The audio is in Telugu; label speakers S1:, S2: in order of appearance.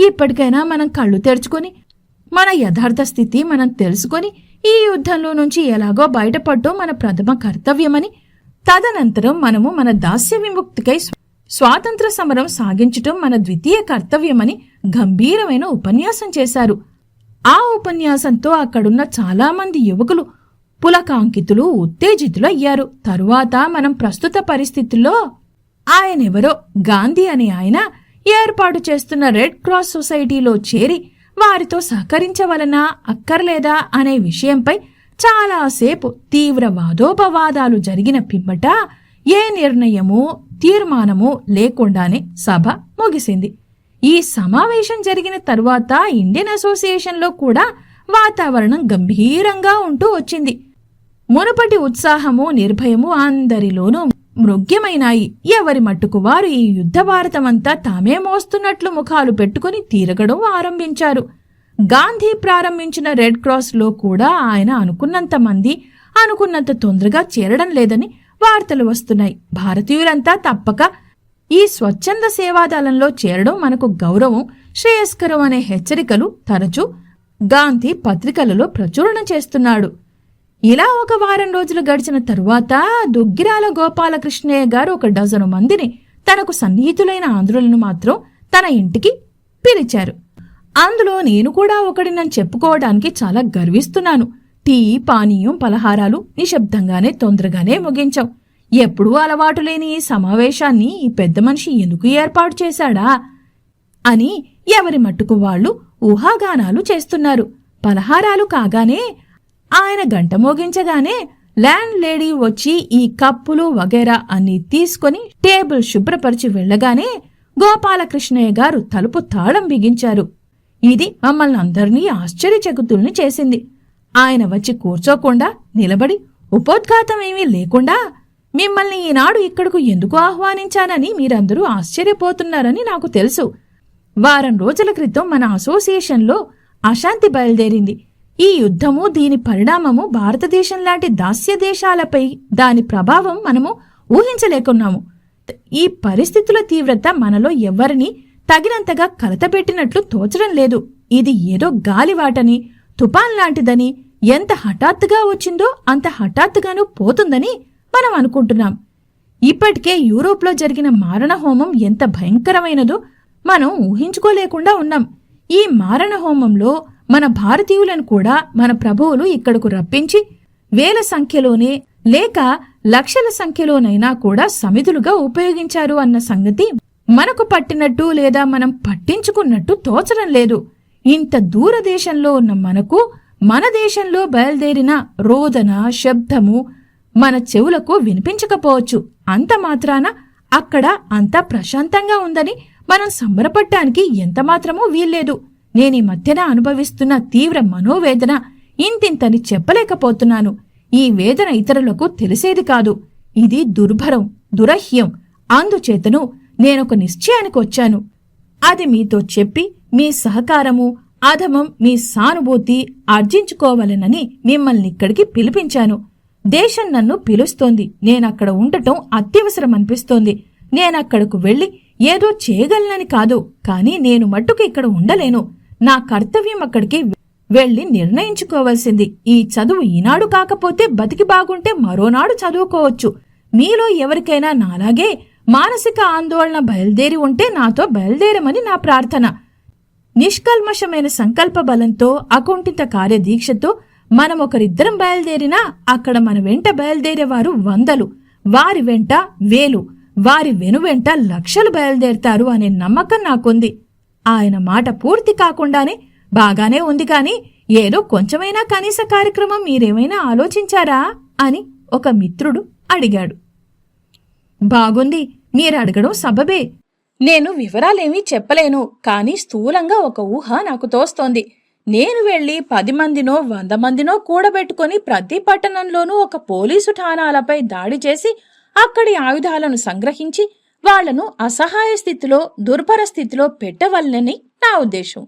S1: ఇప్పటికైనా మనం కళ్ళు తెరుచుకొని మన యథార్థ స్థితి మనం తెలుసుకొని ఈ యుద్ధంలో నుంచి ఎలాగో బయటపడటం మన ప్రథమ కర్తవ్యమని, తదనంతరం మనము మన దాస్య విముక్తికై స్వాతంత్ర సమరం సాగించటం మన ద్వితీయ కర్తవ్యమని గంభీరమైన ఉపన్యాసం చేశారు. ఆ ఉపన్యాసంతో అక్కడున్న చాలామంది యువకులు పులకాంకితులు, ఉత్తేజితులు అయ్యారు. తరువాత మనం ప్రస్తుత పరిస్థితుల్లో ఆయనెవరో గాంధీ అనే ఆయన ఏర్పాటు చేస్తున్న రెడ్ క్రాస్ సొసైటీలో చేరి వారితో సహకరించవలనా అక్కర్లేదా అనే విషయంపై చాలాసేపు తీవ్ర వాదోపవాదాలు జరిగిన పిమ్మట ఏ నిర్ణయమూ తీర్మానమూ లేకుండానే సభ ముగిసింది. ఈ సమావేశం జరిగిన తరువాత ఇండియన్ అసోసియేషన్లో కూడా వాతావరణం గంభీరంగా ఉంటూ వచ్చింది. మునుపటి ఉత్సాహము, నిర్భయము అందరిలోనూ మృగ్యమైనాయి. ఎవరి మట్టుకు వారు ఈ యుద్ధ భారతమంతా తామే మోస్తున్నట్లు ముఖాలు పెట్టుకుని తిరగడం ఆరంభించారు. గాంధీ ప్రారంభించిన రెడ్ క్రాస్ లో కూడా ఆయన అనుకున్నంత మంది అనుకున్నంత తొందరగా చేరడం లేదని వార్తలు వస్తున్నాయి. భారతీయులంతా తప్పక ఈ స్వచ్ఛంద సేవాదళంలో చేరడం మనకు గౌరవం, శ్రేయస్కరం అనే హెచ్చరికలు తరచూ గాంధీ పత్రికలలో ప్రచురణ చేస్తున్నాడు. ఇలా ఒక వారం రోజులు గడిచిన తరువాత దుగ్గిరాల గోపాలకృష్ణయ్య గారు ఒక డజను మందిని, తనకు సన్నిహితులైన ఆంధ్రులను మాత్రం తన ఇంటికి పిలిచారు. అందులో నేను కూడా ఒకడినని చెప్పుకోవడానికి చాలా గర్విస్తున్నాను. టీ, పానీయం, పలహారాలు నిశ్శబ్దంగానే తొందరగానే ముగించాం. ఎప్పుడూ అలవాటు లేని ఈ సమావేశాన్ని ఈ పెద్ద మనిషి ఎందుకు ఏర్పాటు చేశాడా అని ఎవరి మట్టుకు వాళ్లు ఊహాగానాలు చేస్తున్నారు. పలహారాలు కాగానే, ఆయన గంట మోగించగానే ల్యాండ్ లేడీ వచ్చి ఈ కప్పులు వగైరా అన్నీ తీసుకుని టేబుల్ శుభ్రపరిచి వెళ్లగానే గోపాలకృష్ణయ్య గారు తలుపు తాళం బిగించారు. ఇది మమ్మల్ని అందరినీ ఆశ్చర్యచకితుల్ని చేసింది. ఆయన వచ్చి కూర్చోకుండా నిలబడి ఉపోద్ఘాతమేమీ లేకుండా మిమ్మల్ని ఈనాడు ఇక్కడకు ఎందుకు ఆహ్వానించానని మీరందరూ ఆశ్చర్యపోతున్నారని నాకు తెలుసు. వారం రోజుల క్రితం మన అసోసియేషన్లో అశాంతి బయలుదేరింది. ఈ యుద్ధము, దీని పరిణామము భారతదేశం లాంటి దాస్య దేశాలపై దాని ప్రభావం మనము ఊహించలేకున్నాము. ఈ పరిస్థితుల తీవ్రత మనలో ఎవ్వరినీ తగినంతగా కలతపెట్టినట్లు తోచడం లేదు. ఇది ఏదో గాలివాటని, తుపాన్ లాంటిదని, ఎంత హఠాత్తుగా వచ్చిందో అంత హఠాత్తుగానూ పోతుందని మనం అనుకుంటున్నాం. ఇప్పటికే యూరోప్లో జరిగిన మారణహోమం ఎంత భయంకరమైనదో మనం ఊహించుకోలేకుండా ఉన్నాం. ఈ మారణహోమంలో మన భారతీయులను కూడా మన ప్రభువులు ఇక్కడకు రప్పించి వేల సంఖ్యలోనే లేక లక్షల సంఖ్యలోనైనా కూడా సమిధులుగా ఉపయోగించారు అన్న సంగతి మనకు పట్టినట్టు లేదా మనం పట్టించుకున్నట్టు తోచడం లేదు. ఇంత దూరదేశంలో ఉన్న మనకు మన దేశంలో బయలుదేరిన రోదన, శబ్దము మన చెవులకు వినిపించకపోవచ్చు. అంత మాత్రాన అక్కడ అంతా ప్రశాంతంగా ఉందని మనం సంబరపడ్డానికి ఎంతమాత్రమూ వీల్లేదు. నేనీ మధ్యన అనుభవిస్తున్న తీవ్ర మనోవేదన ఇంతింతని చెప్పలేకపోతున్నాను. ఈ వేదన ఇతరులకు తెలిసేది కాదు. ఇది దుర్భరం, దురహ్యం. అందుచేతను నేనొక నిశ్చయానికి వచ్చాను. అది మీతో చెప్పి మీ సహకారము, అధమం, మీ సానుభూతి ఆర్జించుకోవాలనని మిమ్మల్ని ఇక్కడికి పిలిపించాను. దేశం నన్ను పిలుస్తోంది. నేనక్కడ ఉండటం అత్యవసరమనిపిస్తోంది. నేనక్కడకు వెళ్లి ఏదో చేయగలనని కాదు, కాని నేను మట్టుకు ఇక్కడ ఉండలేను. నా కర్తవ్యం అక్కడికి వెళ్లి నిర్ణయించుకోవాల్సింది. ఈ చదువు ఈనాడు కాకపోతే బతికి బాగుంటే మరోనాడు చదువుకోవచ్చు. మీలో ఎవరికైనా నాలాగే మానసిక ఆందోళన బయలుదేరి ఉంటే నాతో బయలుదేరమని నా ప్రార్థన. నిష్కల్మషమైన సంకల్ప బలంతో, అకుంఠిత కార్యదీక్షతో మనమొకరిద్దరం బయలుదేరినా అక్కడ మన వెంట బయలుదేరేవారు వందలు, వారి వెంట వేలు, వారి వెనువెంట లక్షలు బయలుదేరతారు అనే నమ్మకం నాకుంది. ఆయన మాట పూర్తి కాకుండానే బాగానే ఉంది కాని ఏదో కొంచెమైనా కనీస కార్యక్రమం మీరేమైనా ఆలోచించారా అని ఒక మిత్రుడు అడిగాడు. బాగుంది, మీరడగడం సబబే. నేను వివరాలేమీ చెప్పలేను, కాని స్థూలంగా ఒక ఊహ నాకు తోస్తోంది. నేను వెళ్లి 10 మందినో 100 మందినో కూడబెట్టుకుని ప్రతి పట్టణంలోనూ ఒక పోలీసు ఠాణాలపై దాడి చేసి అక్కడి ఆయుధాలను సంగ్రహించి వాళ్లను అసహాయ స్థితిలో, దుర్భర స్థితిలో పెట్టవలనని నా ఉద్దేశం.